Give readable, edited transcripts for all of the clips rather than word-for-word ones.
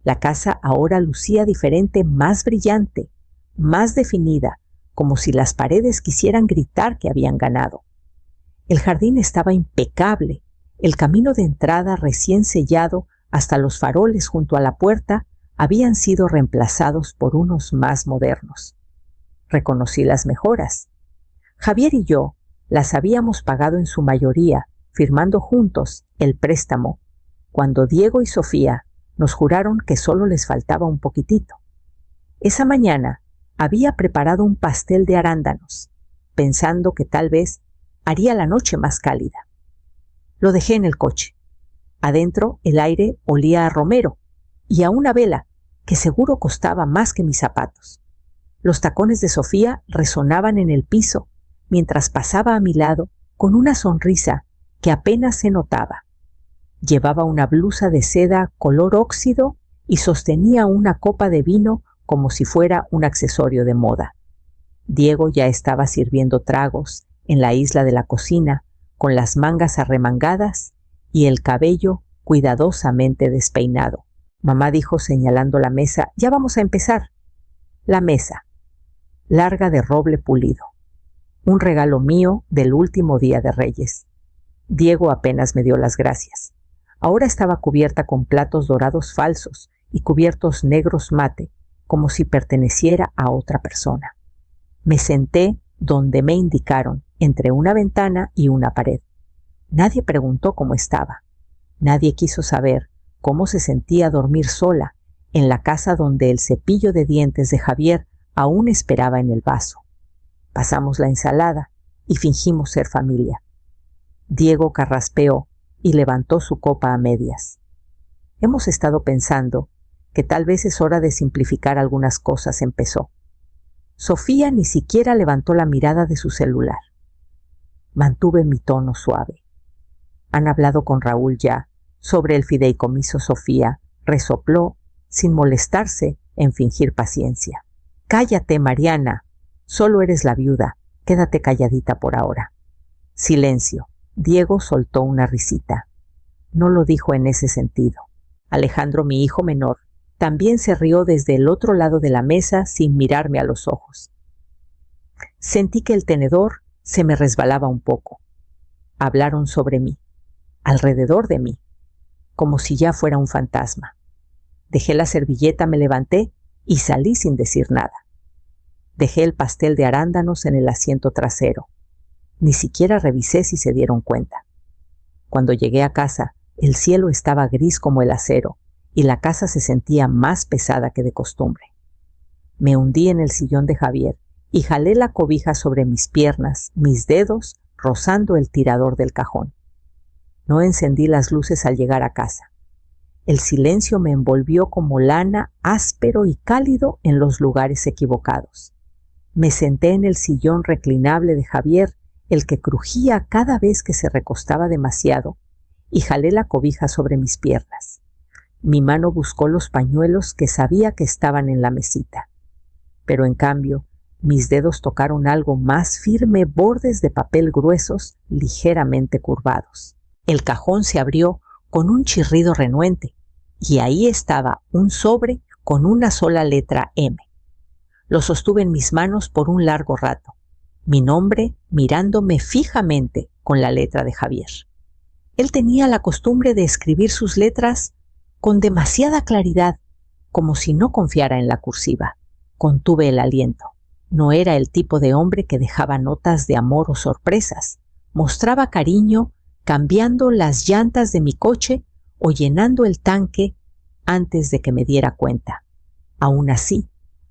La casa ahora lucía diferente, más brillante, más definida, como si las paredes quisieran gritar que habían ganado. El jardín estaba impecable, el camino de entrada recién sellado hasta los faroles junto a la puerta habían sido reemplazados por unos más modernos. Reconocí las mejoras. Javier y yo las habíamos pagado en su mayoría, firmando juntos el préstamo, cuando Diego y Sofía nos juraron que solo les faltaba un poquitito. Esa mañana había preparado un pastel de arándanos, pensando que tal vez haría la noche más cálida. Lo dejé en el coche. Adentro el aire olía a romero y a una vela que seguro costaba más que mis zapatos. Los tacones de Sofía resonaban en el piso mientras pasaba a mi lado con una sonrisa que apenas se notaba. Llevaba una blusa de seda color óxido y sostenía una copa de vino como si fuera un accesorio de moda. Diego ya estaba sirviendo tragos en la isla de la cocina, con las mangas arremangadas y el cabello cuidadosamente despeinado. Mamá dijo señalando la mesa: «Ya vamos a empezar». La mesa, larga de roble pulido. Un regalo mío del último día de Reyes. Diego apenas me dio las gracias. Ahora estaba cubierta con platos dorados falsos y cubiertos negros mate, como si perteneciera a otra persona. Me senté donde me indicaron, entre una ventana y una pared. Nadie preguntó cómo estaba. Nadie quiso saber cómo se sentía dormir sola en la casa donde el cepillo de dientes de Javier aún esperaba en el vaso. Pasamos la ensalada y fingimos ser familia. Diego carraspeó y levantó su copa a medias. Hemos estado pensando que tal vez es hora de simplificar algunas cosas, empezó. Sofía ni siquiera levantó la mirada de su celular. Mantuve mi tono suave. ¿Han hablado con Raúl ya sobre el fideicomiso, Sofía?, resopló, sin molestarse en fingir paciencia. Cállate, Mariana. Solo eres la viuda. Quédate calladita por ahora. Silencio. Diego soltó una risita. No lo dijo en ese sentido. Alejandro, mi hijo menor, también se rió desde el otro lado de la mesa sin mirarme a los ojos. Sentí que el tenedor se me resbalaba un poco. Hablaron sobre mí, alrededor de mí, como si ya fuera un fantasma. Dejé la servilleta, me levanté y salí sin decir nada. Dejé el pastel de arándanos en el asiento trasero. Ni siquiera revisé si se dieron cuenta. Cuando llegué a casa, el cielo estaba gris como el acero y la casa se sentía más pesada que de costumbre. Me hundí en el sillón de Javier y jalé la cobija sobre mis piernas, mis dedos rozando el tirador del cajón. No encendí las luces al llegar a casa. El silencio me envolvió como lana, áspero y cálido en los lugares equivocados. Me senté en el sillón reclinable de Javier, el que crujía cada vez que se recostaba demasiado, y jalé la cobija sobre mis piernas. Mi mano buscó los pañuelos que sabía que estaban en la mesita. Pero en cambio, mis dedos tocaron algo más firme, bordes de papel gruesos, ligeramente curvados. El cajón se abrió con un chirrido renuente, y ahí estaba un sobre con una sola letra M. Lo sostuve en mis manos por un largo rato, mi nombre mirándome fijamente con la letra de Javier. Él tenía la costumbre de escribir sus letras con demasiada claridad, como si no confiara en la cursiva. Contuve el aliento. No era el tipo de hombre que dejaba notas de amor o sorpresas. Mostraba cariño cambiando las llantas de mi coche o llenando el tanque antes de que me diera cuenta. Aún así,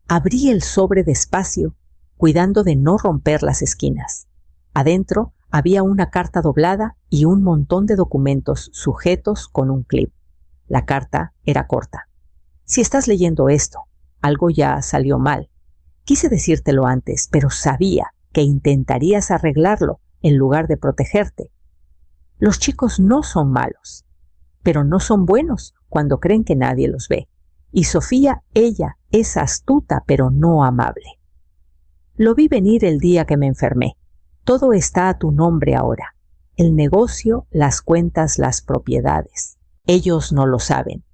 abrí el sobre despacio, cuidando de no romper las esquinas. Adentro había una carta doblada y un montón de documentos sujetos con un clip. La carta era corta. Si estás leyendo esto, algo ya salió mal. Quise decírtelo antes, pero sabía que intentarías arreglarlo en lugar de protegerte. Los chicos no son malos, pero no son buenos cuando creen que nadie los ve. Y Sofía, ella, es astuta, pero no amable. Lo vi venir el día que me enfermé. Todo está a tu nombre ahora. El negocio, las cuentas, las propiedades. Ellos no lo saben.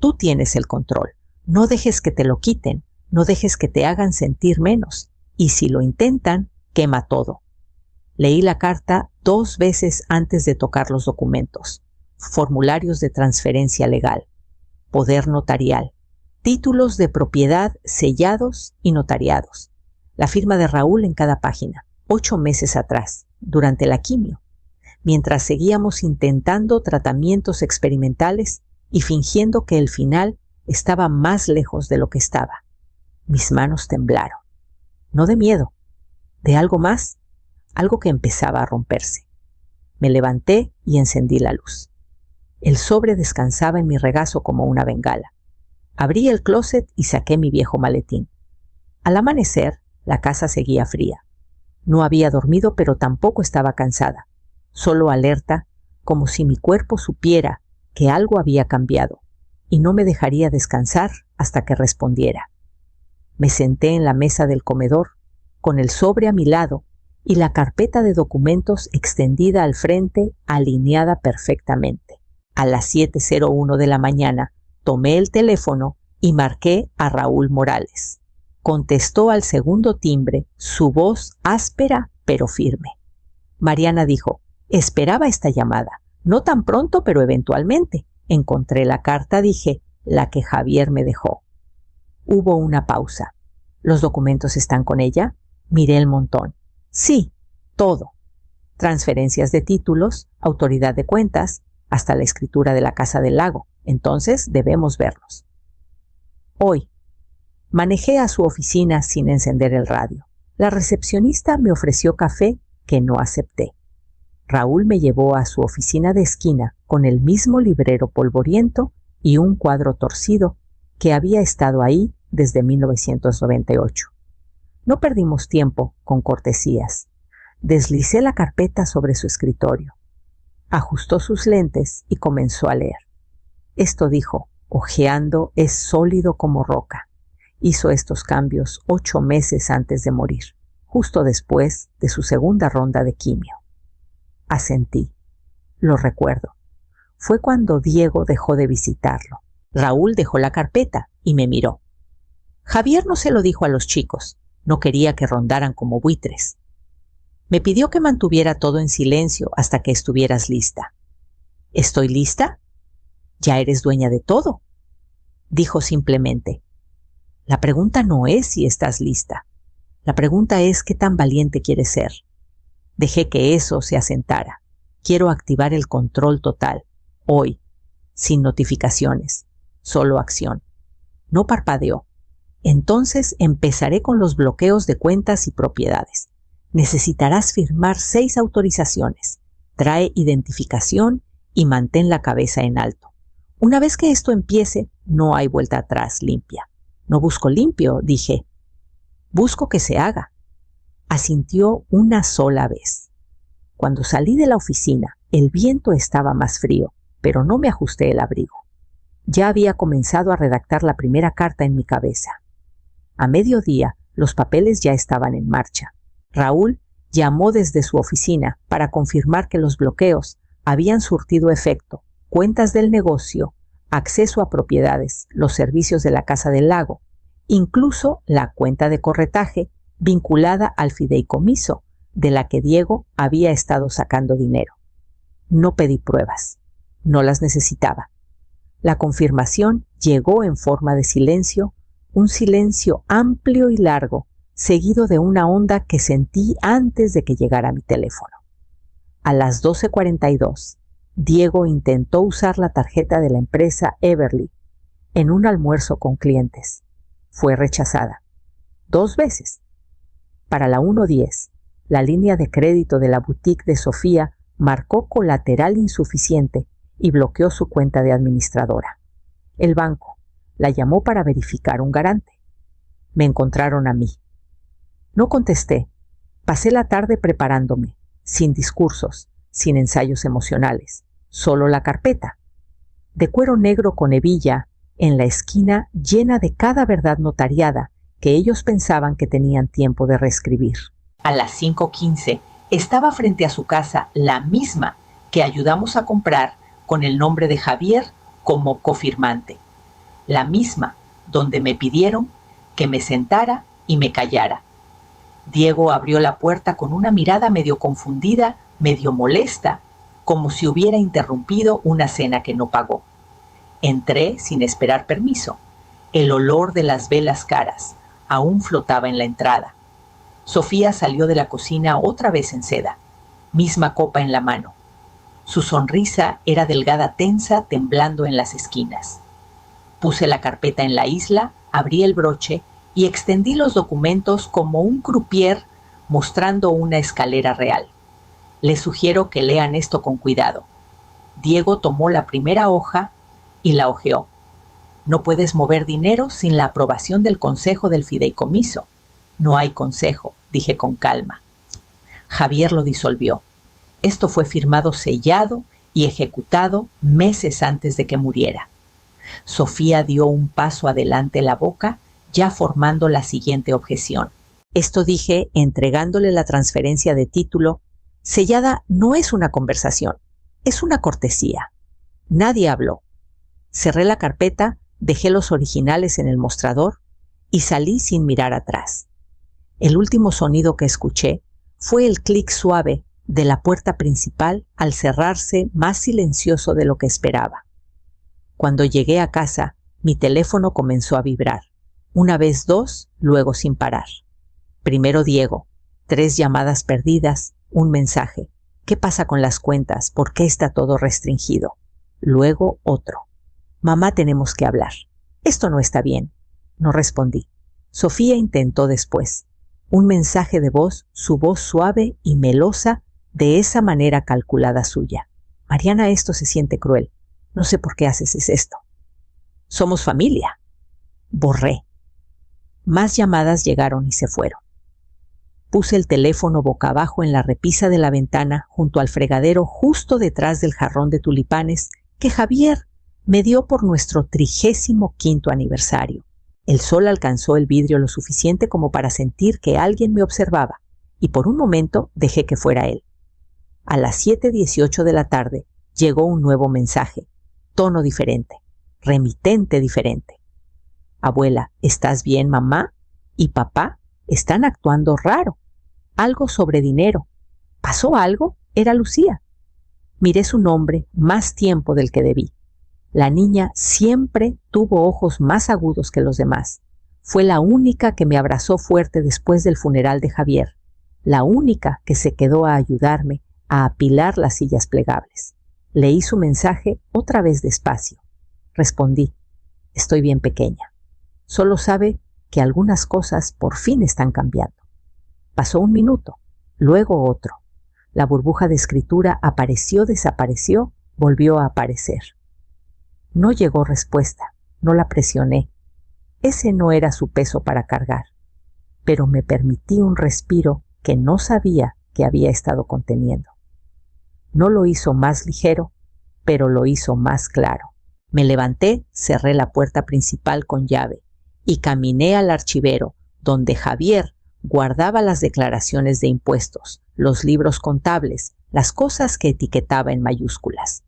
Tú tienes el control. No dejes que te lo quiten. No dejes que te hagan sentir menos. Y si lo intentan, quema todo. Leí la carta 2 veces antes de tocar los documentos. Formularios de transferencia legal, poder notarial, títulos de propiedad sellados y notariados. La firma de Raúl en cada página, 8 meses atrás, durante la quimio, mientras seguíamos intentando tratamientos experimentales y fingiendo que el final estaba más lejos de lo que estaba. Mis manos temblaron. No de miedo, de algo más, algo que empezaba a romperse. Me levanté y encendí la luz. El sobre descansaba en mi regazo como una bengala. Abrí el closet y saqué mi viejo maletín. Al amanecer, la casa seguía fría. No había dormido, pero tampoco estaba cansada, solo alerta, como si mi cuerpo supiera que algo había cambiado y no me dejaría descansar hasta que respondiera. Me senté en la mesa del comedor, con el sobre a mi lado y la carpeta de documentos extendida al frente, alineada perfectamente. A las 7:01 de la mañana tomé el teléfono y marqué a Raúl Morales. Contestó al segundo timbre, su voz áspera pero firme. Mariana dijo: esperaba esta llamada, no tan pronto pero eventualmente. Encontré la carta, dije, la que Javier me dejó. Hubo una pausa. ¿Los documentos están con ella? Miré el montón. Sí, todo. Transferencias de títulos, autoridad de cuentas, hasta la escritura de la Casa del Lago. Entonces debemos verlos. Hoy. Manejé a su oficina sin encender el radio. La recepcionista me ofreció café que no acepté. Raúl me llevó a su oficina de esquina con el mismo librero polvoriento y un cuadro torcido que había estado ahí desde 1998. No perdimos tiempo con cortesías. Deslicé la carpeta sobre su escritorio. Ajustó sus lentes y comenzó a leer. Esto dijo, hojeando, es sólido como roca. Hizo estos cambios 8 meses antes de morir, justo después de su segunda ronda de quimio. Asentí. Lo recuerdo. Fue cuando Diego dejó de visitarlo. Raúl dejó la carpeta y me miró. Javier no se lo dijo a los chicos. No quería que rondaran como buitres. Me pidió que mantuviera todo en silencio hasta que estuvieras lista. ¿Estoy lista? Ya eres dueña de todo, dijo simplemente. La pregunta no es si estás lista. La pregunta es qué tan valiente quieres ser. Dejé que eso se asentara. Quiero activar el control total, hoy, sin notificaciones, solo acción. No parpadeó. Entonces empezaré con los bloqueos de cuentas y propiedades. Necesitarás firmar 6 autorizaciones. Trae identificación y mantén la cabeza en alto. Una vez que esto empiece, no hay vuelta atrás, limpia. No busco limpio, dije. Busco que se haga. Asintió una sola vez. Cuando salí de la oficina, el viento estaba más frío, pero no me ajusté el abrigo. Ya había comenzado a redactar la primera carta en mi cabeza. A mediodía, los papeles ya estaban en marcha. Raúl llamó desde su oficina para confirmar que los bloqueos habían surtido efecto, cuentas del negocio, acceso a propiedades, los servicios de la Casa del Lago, incluso la cuenta de corretaje vinculada al fideicomiso de la que Diego había estado sacando dinero. No pedí pruebas, no las necesitaba. La confirmación llegó en forma de silencio, un silencio amplio y largo, seguido de una onda que sentí antes de que llegara mi teléfono. A las 12:42, Diego intentó usar la tarjeta de la empresa Everly en un almuerzo con clientes. Fue rechazada. 2 veces. Para la 1:10, la línea de crédito de la boutique de Sofía marcó colateral insuficiente y bloqueó su cuenta de administradora. El banco la llamó para verificar un garante. Me encontraron a mí. No contesté. Pasé la tarde preparándome, sin discursos, sin ensayos emocionales, solo la carpeta, de cuero negro con hebilla, en la esquina llena de cada verdad notariada que ellos pensaban que tenían tiempo de reescribir. A las 5:15 estaba frente a su casa la misma que ayudamos a comprar con el nombre de Javier como cofirmante. la misma donde me pidieron que me sentara y me callara. Diego abrió la puerta con una mirada medio confundida, medio molesta, como si hubiera interrumpido una cena que no pagó. Entré sin esperar permiso. El olor de las velas caras aún flotaba en la entrada. Sofía salió de la cocina otra vez en seda, misma copa en la mano. Su sonrisa era delgada, tensa, temblando en las esquinas. Puse la carpeta en la isla, abrí el broche y extendí los documentos como un croupier mostrando una escalera real. Les sugiero que lean esto con cuidado. Diego tomó la primera hoja y la hojeó. No puedes mover dinero sin la aprobación del consejo del fideicomiso. No hay consejo, dije con calma. Javier lo disolvió. Esto fue firmado, sellado y ejecutado meses antes de que muriera. Sofía dio un paso adelante la boca, ya formando la siguiente objeción. Esto dije entregándole la transferencia de título. Sellada no es una conversación, es una cortesía. Nadie habló. Cerré la carpeta, dejé los originales en el mostrador y salí sin mirar atrás. El último sonido que escuché fue el clic suave de la puerta principal al cerrarse, más silencioso de lo que esperaba. Cuando llegué a casa, mi teléfono comenzó a vibrar. Una vez, dos, luego sin parar. Primero Diego, 3 llamadas perdidas, un mensaje. ¿Qué pasa con las cuentas? ¿Por qué está todo restringido? Luego otro. Mamá, tenemos que hablar. Esto no está bien. No respondí. Sofía intentó después. Un mensaje de voz, su voz suave y melosa, de esa manera calculada suya. Mariana, esto se siente cruel. No sé por qué haces esto. Somos familia. Borré. Más llamadas llegaron y se fueron. Puse el teléfono boca abajo en la repisa de la ventana junto al fregadero justo detrás del jarrón de tulipanes que Javier me dio por nuestro 35º aniversario. El sol alcanzó el vidrio lo suficiente como para sentir que alguien me observaba y por un momento dejé que fuera él. A las 7:18 de la tarde llegó un nuevo mensaje, tono diferente, remitente diferente. Abuela, ¿estás bien, mamá? ¿Y papá? Están actuando raro. Algo sobre dinero. ¿Pasó algo? Era Lucía. Miré su nombre más tiempo del que debí. La niña siempre tuvo ojos más agudos que los demás. Fue la única que me abrazó fuerte después del funeral de Javier. La única que se quedó a ayudarme a apilar las sillas plegables. Leí su mensaje otra vez despacio. Respondí, estoy bien pequeña. Solo sabe que algunas cosas por fin están cambiando. Pasó un minuto, luego otro. La burbuja de escritura apareció, desapareció, volvió a aparecer. No llegó respuesta, no la presioné. Ese no era su peso para cargar. Pero me permití un respiro que no sabía que había estado conteniendo. No lo hizo más ligero, pero lo hizo más claro. Me levanté, cerré la puerta principal con llave y caminé al archivero, donde Javier guardaba las declaraciones de impuestos, los libros contables, las cosas que etiquetaba en mayúsculas.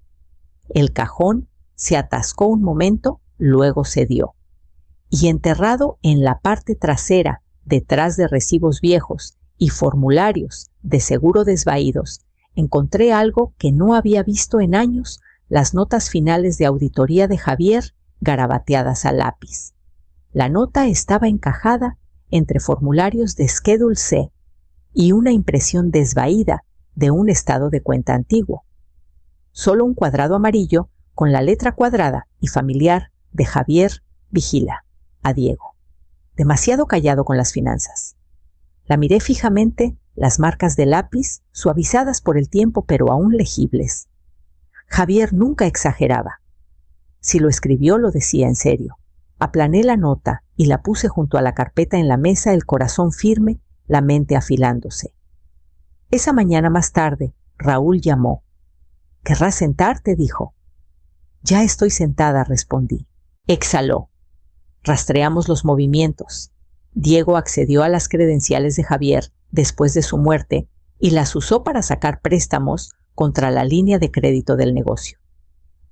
El cajón se atascó un momento, luego cedió. Y enterrado en la parte trasera, detrás de recibos viejos y formularios de seguro desvaídos, encontré algo que no había visto en años, las notas finales de auditoría de Javier garabateadas a lápiz. La nota estaba encajada entre formularios de Schedule C y una impresión desvaída de un estado de cuenta antiguo. Solo un cuadrado amarillo con la letra cuadrada y familiar de Javier vigila a Diego. Demasiado callado con las finanzas. La miré fijamente, las marcas de lápiz suavizadas por el tiempo pero aún legibles. Javier nunca exageraba. Si lo escribió, lo decía en serio. Aplané la nota y la puse junto a la carpeta en la mesa, el corazón firme, la mente afilándose. Esa mañana más tarde, Raúl llamó. «¿Querrás sentarte?», dijo. «Ya estoy sentada», respondí. Exhaló. Rastreamos los movimientos. Diego accedió a las credenciales de Javier después de su muerte y las usó para sacar préstamos contra la línea de crédito del negocio.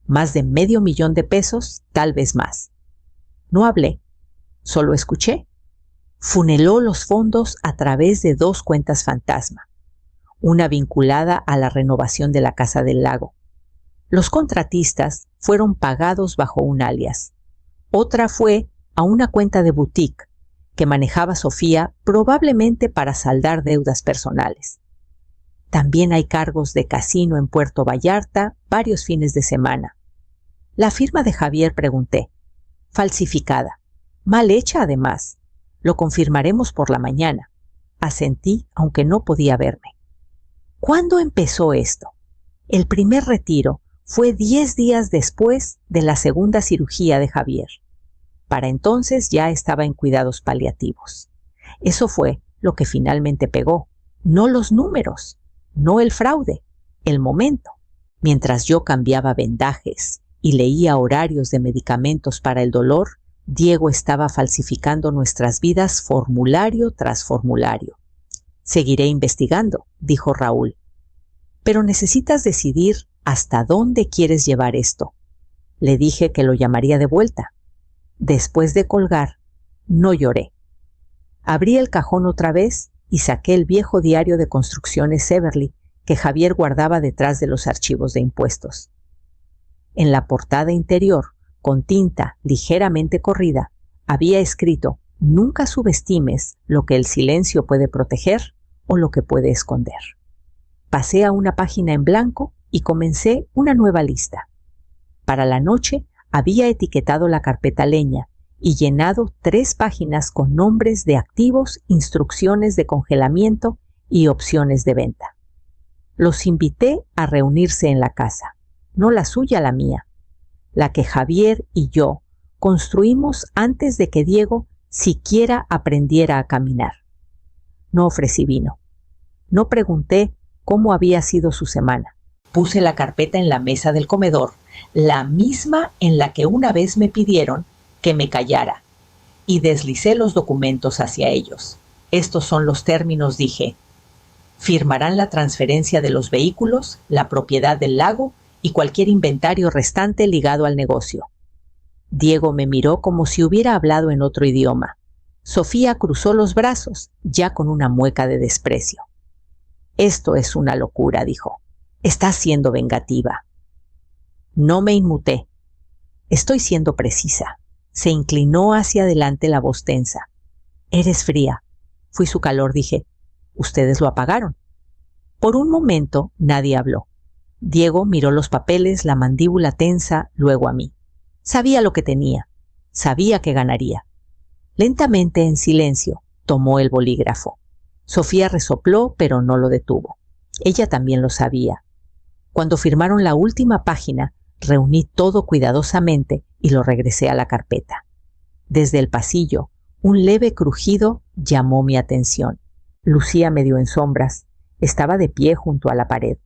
Más de $500,000 de pesos, tal vez más. No hablé, solo escuché. Funeló los fondos a través de 2 cuentas fantasma, una vinculada a la renovación de la Casa del Lago. Los contratistas fueron pagados bajo un alias. Otra fue a una cuenta de boutique que manejaba Sofía, probablemente para saldar deudas personales. También hay cargos de casino en Puerto Vallarta varios fines de semana. La firma de Javier, pregunté. Falsificada. Mal hecha, además. Lo confirmaremos por la mañana. Asentí, aunque no podía verme. ¿Cuándo empezó esto? El primer retiro fue 10 días después de la segunda cirugía de Javier. Para entonces ya estaba en cuidados paliativos. Eso fue lo que finalmente pegó. No los números, no el fraude, el momento. Mientras yo cambiaba vendajes y leía horarios de medicamentos para el dolor, Diego estaba falsificando nuestras vidas formulario tras formulario. Seguiré investigando, dijo Raúl. Pero necesitas decidir hasta dónde quieres llevar esto. Le dije que lo llamaría de vuelta. Después de colgar, no lloré. Abrí el cajón otra vez y saqué el viejo diario de construcciones Everly que Javier guardaba detrás de los archivos de impuestos. En la portada interior, con tinta ligeramente corrida, había escrito: nunca subestimes lo que el silencio puede proteger o lo que puede esconder. Pasé a una página en blanco y comencé una nueva lista. Para la noche había etiquetado la carpeta leña y llenado 3 páginas con nombres de activos, instrucciones de congelamiento y opciones de venta. Los invité a reunirse en la casa, no la suya, la mía, la que Javier y yo construimos antes de que Diego siquiera aprendiera a caminar. No ofrecí vino. No pregunté cómo había sido su semana. Puse la carpeta en la mesa del comedor, la misma en la que una vez me pidieron que me callara, y deslicé los documentos hacia ellos. Estos son los términos, dije. Firmarán la transferencia de los vehículos, la propiedad del lago y cualquier inventario restante ligado al negocio. Diego me miró como si hubiera hablado en otro idioma. Sofía cruzó los brazos, ya con una mueca de desprecio. Esto es una locura, dijo. Estás siendo vengativa. No me inmuté. Estoy siendo precisa. Se inclinó hacia adelante la voz tensa. Eres fría. Fui su calor, dije. Ustedes lo apagaron. Por un momento nadie habló. Diego miró los papeles, la mandíbula tensa, luego a mí. Sabía lo que tenía. Sabía que ganaría. Lentamente, en silencio, tomó el bolígrafo. Sofía resopló, pero no lo detuvo. Ella también lo sabía. Cuando firmaron la última página, reuní todo cuidadosamente y lo regresé a la carpeta. Desde el pasillo, un leve crujido llamó mi atención. Lucía medio en sombras. Estaba de pie junto a la pared,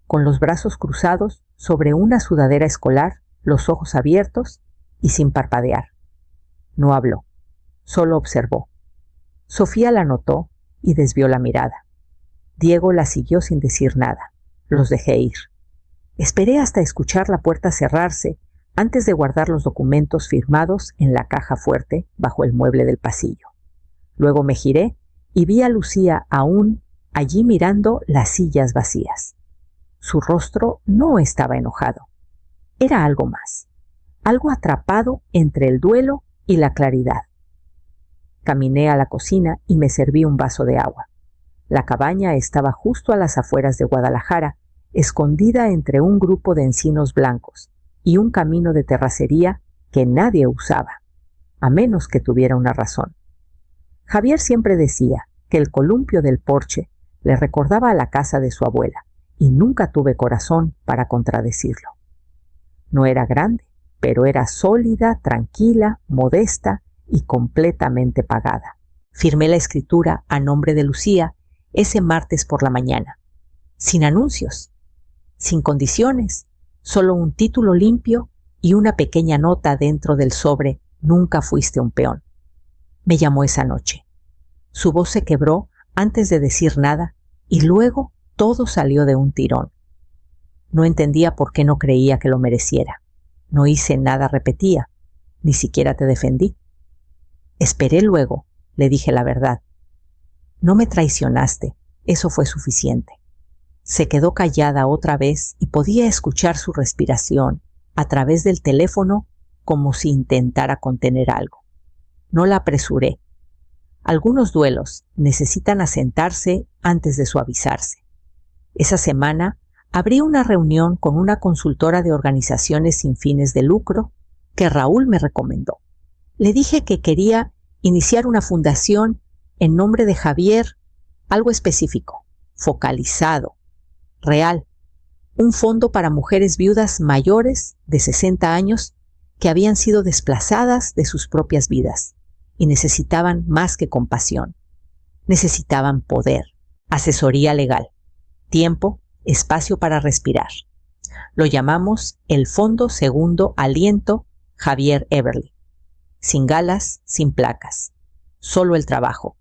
con los brazos cruzados sobre una sudadera escolar, los ojos abiertos y sin parpadear. No habló, solo observó. Sofía la notó y desvió la mirada. Diego la siguió sin decir nada. Los dejé ir. Esperé hasta escuchar la puerta cerrarse antes de guardar los documentos firmados en la caja fuerte bajo el mueble del pasillo. Luego me giré y vi a Lucía aún allí mirando las sillas vacías. Su rostro no estaba enojado. Era algo más, algo atrapado entre el duelo y la claridad. Caminé a la cocina y me serví un vaso de agua. La cabaña estaba justo a las afueras de Guadalajara, escondida entre un grupo de encinos blancos y un camino de terracería que nadie usaba, a menos que tuviera una razón. Javier siempre decía que el columpio del porche le recordaba a la casa de su abuela, y nunca tuve corazón para contradecirlo. No era grande, pero era sólida, tranquila, modesta y completamente pagada. Firmé la escritura a nombre de Lucía ese martes por la mañana, sin anuncios, sin condiciones, solo un título limpio y una pequeña nota dentro del sobre: nunca fuiste un peón. Me llamó esa noche. Su voz se quebró antes de decir nada y luego todo salió de un tirón. No entendía por qué no creía que lo mereciera. No hice nada, repetía. Ni siquiera te defendí. Esperé luego, le dije la verdad. No me traicionaste, eso fue suficiente. Se quedó callada otra vez y podía escuchar su respiración a través del teléfono como si intentara contener algo. No la apresuré. Algunos duelos necesitan asentarse antes de suavizarse. Esa semana abrí una reunión con una consultora de organizaciones sin fines de lucro que Raúl me recomendó. Le dije que quería iniciar una fundación en nombre de Javier, algo específico, focalizado, real, un fondo para mujeres viudas mayores de 60 años que habían sido desplazadas de sus propias vidas y necesitaban más que compasión. Necesitaban poder, asesoría legal, tiempo, espacio para respirar. Lo llamamos el Fondo Segundo Aliento Javier Eberly. Sin galas, sin placas, solo el trabajo.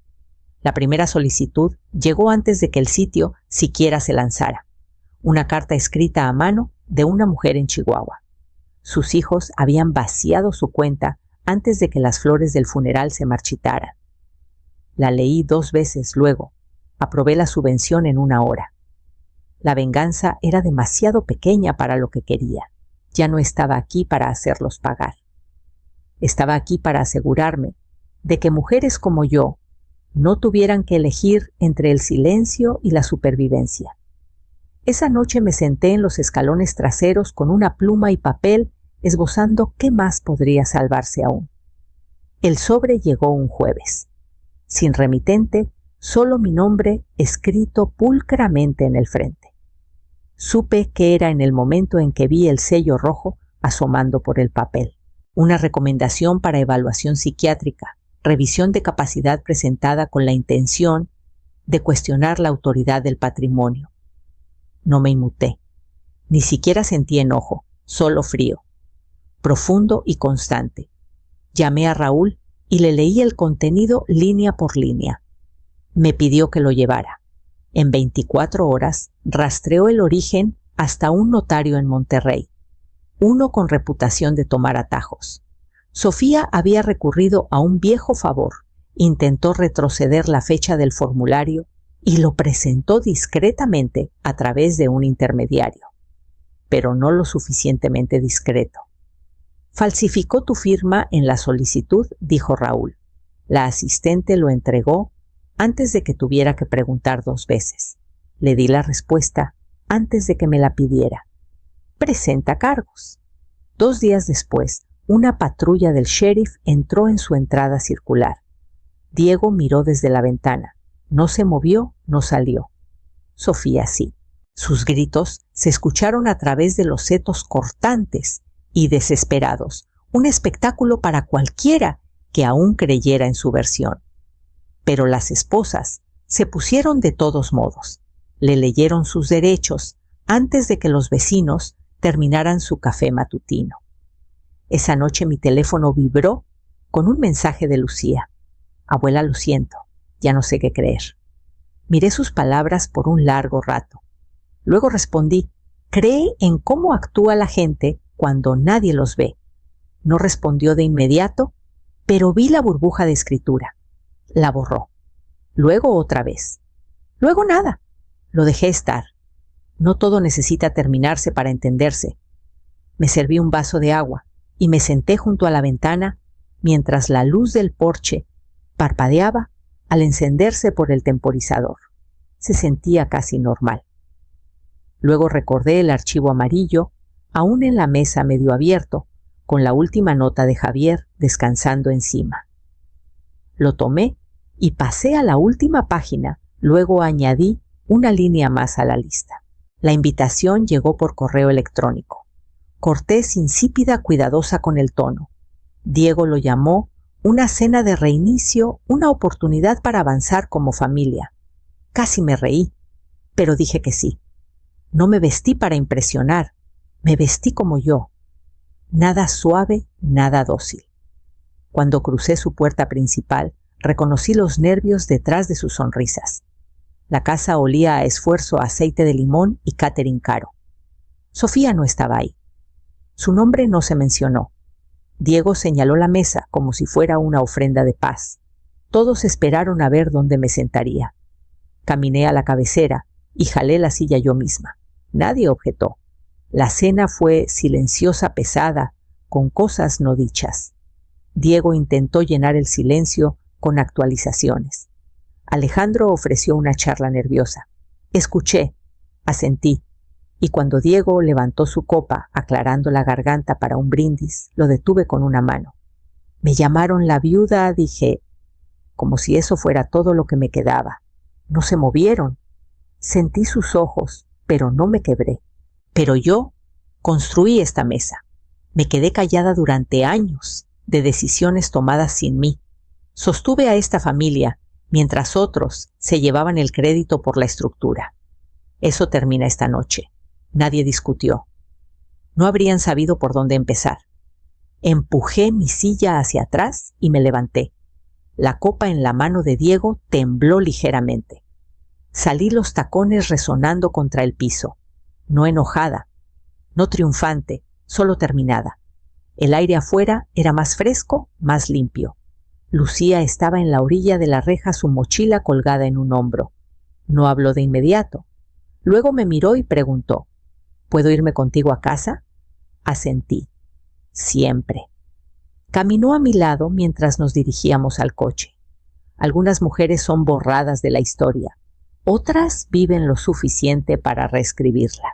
La primera solicitud llegó antes de que el sitio siquiera se lanzara. Una carta escrita a mano de una mujer en Chihuahua. Sus hijos habían vaciado su cuenta antes de que las flores del funeral se marchitaran. La leí 2 veces luego. Aprobé la subvención en 1 hora. La venganza era demasiado pequeña para lo que quería. Ya no estaba aquí para hacerlos pagar. Estaba aquí para asegurarme de que mujeres como yo no tuvieran que elegir entre el silencio y la supervivencia. Esa noche me senté en los escalones traseros con una pluma y papel esbozando qué más podría salvarse aún. El sobre llegó un jueves. Sin remitente, solo mi nombre escrito pulcramente en el frente. Supe que era en el momento en que vi el sello rojo asomando por el papel. Una recomendación para evaluación psiquiátrica, revisión de capacidad presentada con la intención de cuestionar la autoridad del patrimonio. No me inmuté. Ni siquiera sentí enojo, solo frío. Profundo y constante. Llamé a Raúl y le leí el contenido línea por línea. Me pidió que lo llevara. En 24 horas rastreó el origen hasta un notario en Monterrey, uno con reputación de tomar atajos. Sofía había recurrido a un viejo favor, intentó retroceder la fecha del formulario y lo presentó discretamente a través de un intermediario, pero no lo suficientemente discreto. Falsificó tu firma en la solicitud, dijo Raúl. La asistente lo entregó antes de que tuviera que preguntar 2 veces. Le di la respuesta antes de que me la pidiera. Presenta cargos. 2 días después, una patrulla del sheriff entró en su entrada circular. Diego miró desde la ventana. No se movió, no salió. Sofía sí. Sus gritos se escucharon a través de los setos cortantes y desesperados, un espectáculo para cualquiera que aún creyera en su versión. Pero las esposas se pusieron de todos modos. Le leyeron sus derechos antes de que los vecinos terminaran su café matutino. Esa noche mi teléfono vibró con un mensaje de Lucía. Abuela, lo siento, ya no sé qué creer. Miré sus palabras por un largo rato. Luego respondí, cree en cómo actúa la gente cuando nadie los ve. No respondió de inmediato, pero vi la burbuja de escritura. La borró. Luego otra vez. Luego nada. Lo dejé estar. No todo necesita terminarse para entenderse. Me serví un vaso de agua y me senté junto a la ventana mientras la luz del porche parpadeaba al encenderse por el temporizador. Se sentía casi normal. Luego recordé el archivo amarillo, aún en la mesa medio abierto, con la última nota de Javier descansando encima. Lo tomé y pasé a la última página, luego añadí una línea más a la lista. La invitación llegó por correo electrónico. Cortés, insípida, cuidadosa con el tono. Diego lo llamó una cena de reinicio, una oportunidad para avanzar como familia. Casi me reí, pero dije que sí. No me vestí para impresionar, me vestí como yo. Nada suave, nada dócil. Cuando crucé su puerta principal, reconocí los nervios detrás de sus sonrisas. La casa olía a esfuerzo, aceite de limón y catering caro. Sofía no estaba ahí. Su nombre no se mencionó. Diego señaló la mesa como si fuera una ofrenda de paz. Todos esperaron a ver dónde me sentaría. Caminé a la cabecera y jalé la silla yo misma. Nadie objetó. La cena fue silenciosa, pesada, con cosas no dichas. Diego intentó llenar el silencio con actualizaciones. Alejandro ofreció una charla nerviosa. Escuché, asentí, y cuando Diego levantó su copa, aclarando la garganta para un brindis, lo detuve con una mano. Me llamaron la viuda, dije, como si eso fuera todo lo que me quedaba. No se movieron. Sentí sus ojos, pero no me quebré. Pero yo construí esta mesa. Me quedé callada durante años de decisiones tomadas sin mí. Sostuve a esta familia mientras otros se llevaban el crédito por la estructura. Eso termina esta noche. Nadie discutió. No habrían sabido por dónde empezar. Empujé mi silla hacia atrás y me levanté. La copa en la mano de Diego tembló ligeramente. Salí los tacones resonando contra el piso. No enojada, no triunfante, solo terminada. El aire afuera era más fresco, más limpio. Lucía estaba en la orilla de la reja, su mochila colgada en un hombro. No habló de inmediato. Luego me miró y preguntó, ¿puedo irme contigo a casa? Asentí. Siempre. Caminó a mi lado mientras nos dirigíamos al coche. Algunas mujeres son borradas de la historia. Otras viven lo suficiente para reescribirla.